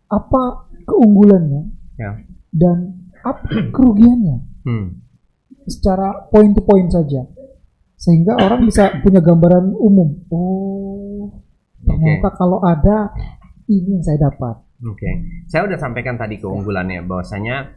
apa keunggulannya Ya. dan apa kerugiannya secara point to point saja, sehingga orang bisa punya gambaran umum. Oh, ternyata kalau ada ini yang saya dapat. Oke. Saya udah sampaikan tadi keunggulannya, bahwasanya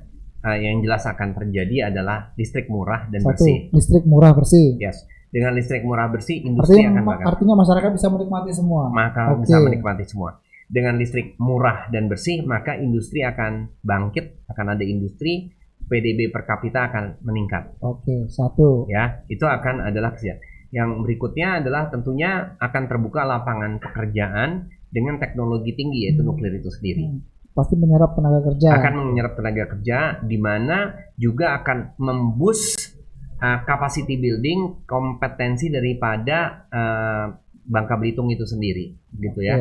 yang jelas akan terjadi adalah listrik murah dan Satu, bersih. listrik murah bersih. Yes. Dengan listrik murah bersih, industri Artinya masyarakat bisa menikmati semua. Maka bisa menikmati semua. Dengan listrik murah dan bersih, maka industri akan bangkit, akan ada industri, PDB per kapita akan meningkat. Oke, satu. Ya, itu akan adalah kesejahteraan. Yang berikutnya adalah tentunya akan terbuka lapangan pekerjaan dengan teknologi tinggi, yaitu nuklir itu sendiri. Pasti menyerap tenaga kerja. Akan menyerap tenaga kerja, di mana juga akan memboost capacity building, kompetensi daripada Bangka Belitung itu sendiri, gitu ya.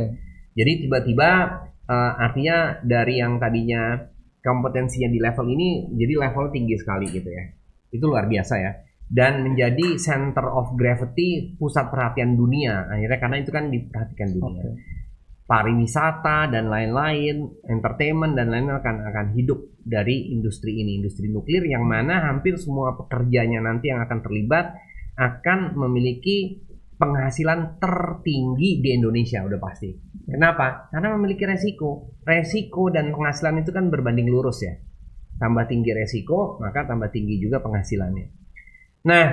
Jadi tiba-tiba artinya dari yang tadinya kompetensinya di level ini jadi level tinggi sekali gitu ya. Itu luar biasa ya. Dan menjadi center of gravity, pusat perhatian dunia akhirnya, karena itu kan diperhatikan dunia. Pariwisata dan lain-lain, entertainment dan lain-lain akan hidup dari industri ini, industri nuklir, yang mana hampir semua pekerjanya nanti yang akan terlibat akan memiliki penghasilan tertinggi di Indonesia udah pasti. Kenapa? Karena memiliki resiko. Resiko dan penghasilan itu kan berbanding lurus ya. Tambah tinggi resiko, maka tambah tinggi juga penghasilannya. Nah,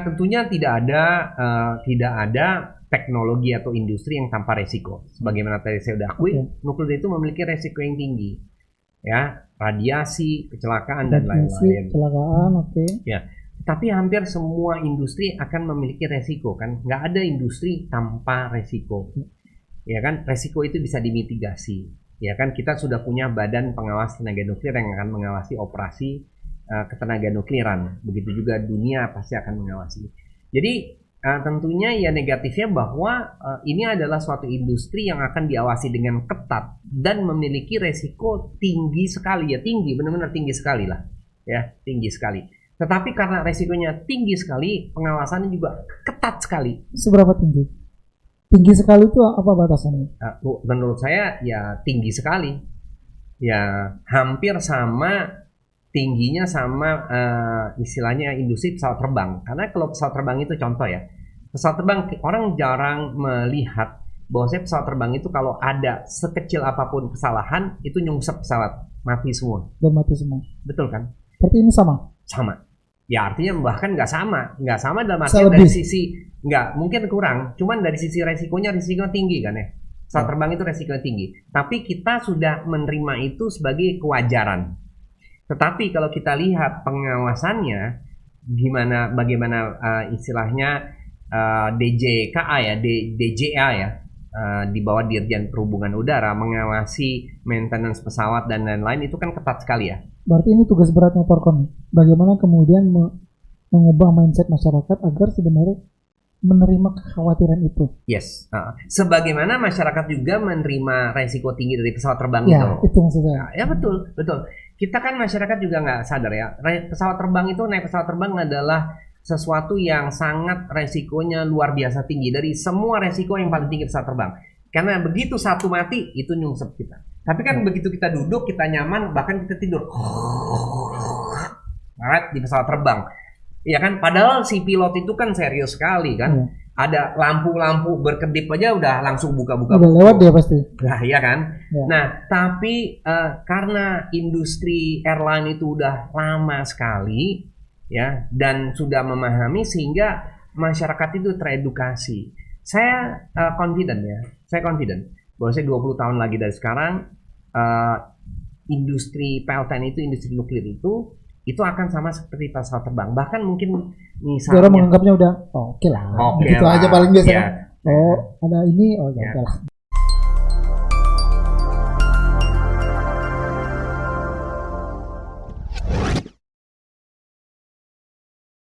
tentunya tidak ada teknologi atau industri yang tanpa resiko. Sebagaimana tadi saya udah akui, nuklir itu memiliki resiko yang tinggi. Ya, radiasi, kecelakaan dan lain-lain. Kecelakaan, Ya. Tapi hampir semua industri akan memiliki resiko kan, nggak ada industri tanpa resiko, ya kan? Resiko itu bisa dimitigasi, ya kan? Kita sudah punya badan pengawas tenaga nuklir yang akan mengawasi operasi ketenaga nukliran, begitu juga dunia pasti akan mengawasi. Jadi tentunya ya negatifnya bahwa ini adalah suatu industri yang akan diawasi dengan ketat dan memiliki resiko tinggi sekali ya, tinggi, benar-benar tinggi sekali lah, ya, tinggi sekali. Tetapi karena resikonya tinggi sekali, pengawasannya juga ketat sekali. Seberapa tinggi? Tinggi sekali itu apa batasannya? Menurut saya ya tinggi sekali. Ya hampir sama tingginya sama istilahnya industri pesawat terbang. Karena kalau pesawat terbang itu contoh ya. Pesawat terbang orang jarang melihat bahwasanya pesawat terbang itu kalau ada sekecil apapun kesalahan itu nyungsep pesawat, mati semua. Dan mati semua. Betul kan? Berarti ini sama? Sama. Ya artinya bahkan nggak sama dalam artian dari sisi nggak mungkin kurang, cuman dari sisi resiko tinggi kan ya. Pesawat terbang itu resikonya tinggi, tapi kita sudah menerima itu sebagai kewajaran. Tetapi kalau kita lihat pengawasannya, bagaimana istilahnya DJKA ya, DJA ya, di bawah Dirjen Perhubungan Udara mengawasi maintenance pesawat dan lain-lain itu kan ketat sekali ya. Berarti ini tugas beratnya Torkon. Bagaimana kemudian mengubah mindset masyarakat agar sebenarnya menerima kekhawatiran itu. Yes. Sebagaimana masyarakat juga menerima resiko tinggi dari pesawat terbang ya, itu. Itu maksudnya. Ya betul. Kita kan masyarakat juga nggak sadar ya. Pesawat terbang itu, naik pesawat terbang adalah sesuatu yang sangat resikonya luar biasa tinggi. Dari semua resiko yang paling tinggi pesawat terbang. Karena begitu satu mati, itu nyungsep kita. Tapi kan begitu kita duduk, kita nyaman, bahkan kita tidur. Di pesawat terbang. Ya kan, padahal si pilot itu kan serius sekali kan. Ada lampu-lampu berkedip aja udah langsung buka-buka. Udah lewat dia pasti. Nah, iya kan. Ya. Nah, tapi karena industri airline itu udah lama sekali, ya, dan sudah memahami sehingga masyarakat itu teredukasi. Saya confident bahwa saya 20 tahun lagi dari sekarang industri PLTN itu, industri nuklir itu akan sama seperti pesawat terbang. Bahkan mungkin misalnya orang menganggapnya udah oke lah. Gitu aja paling biasa. Ya. Oh, ada ini, ya.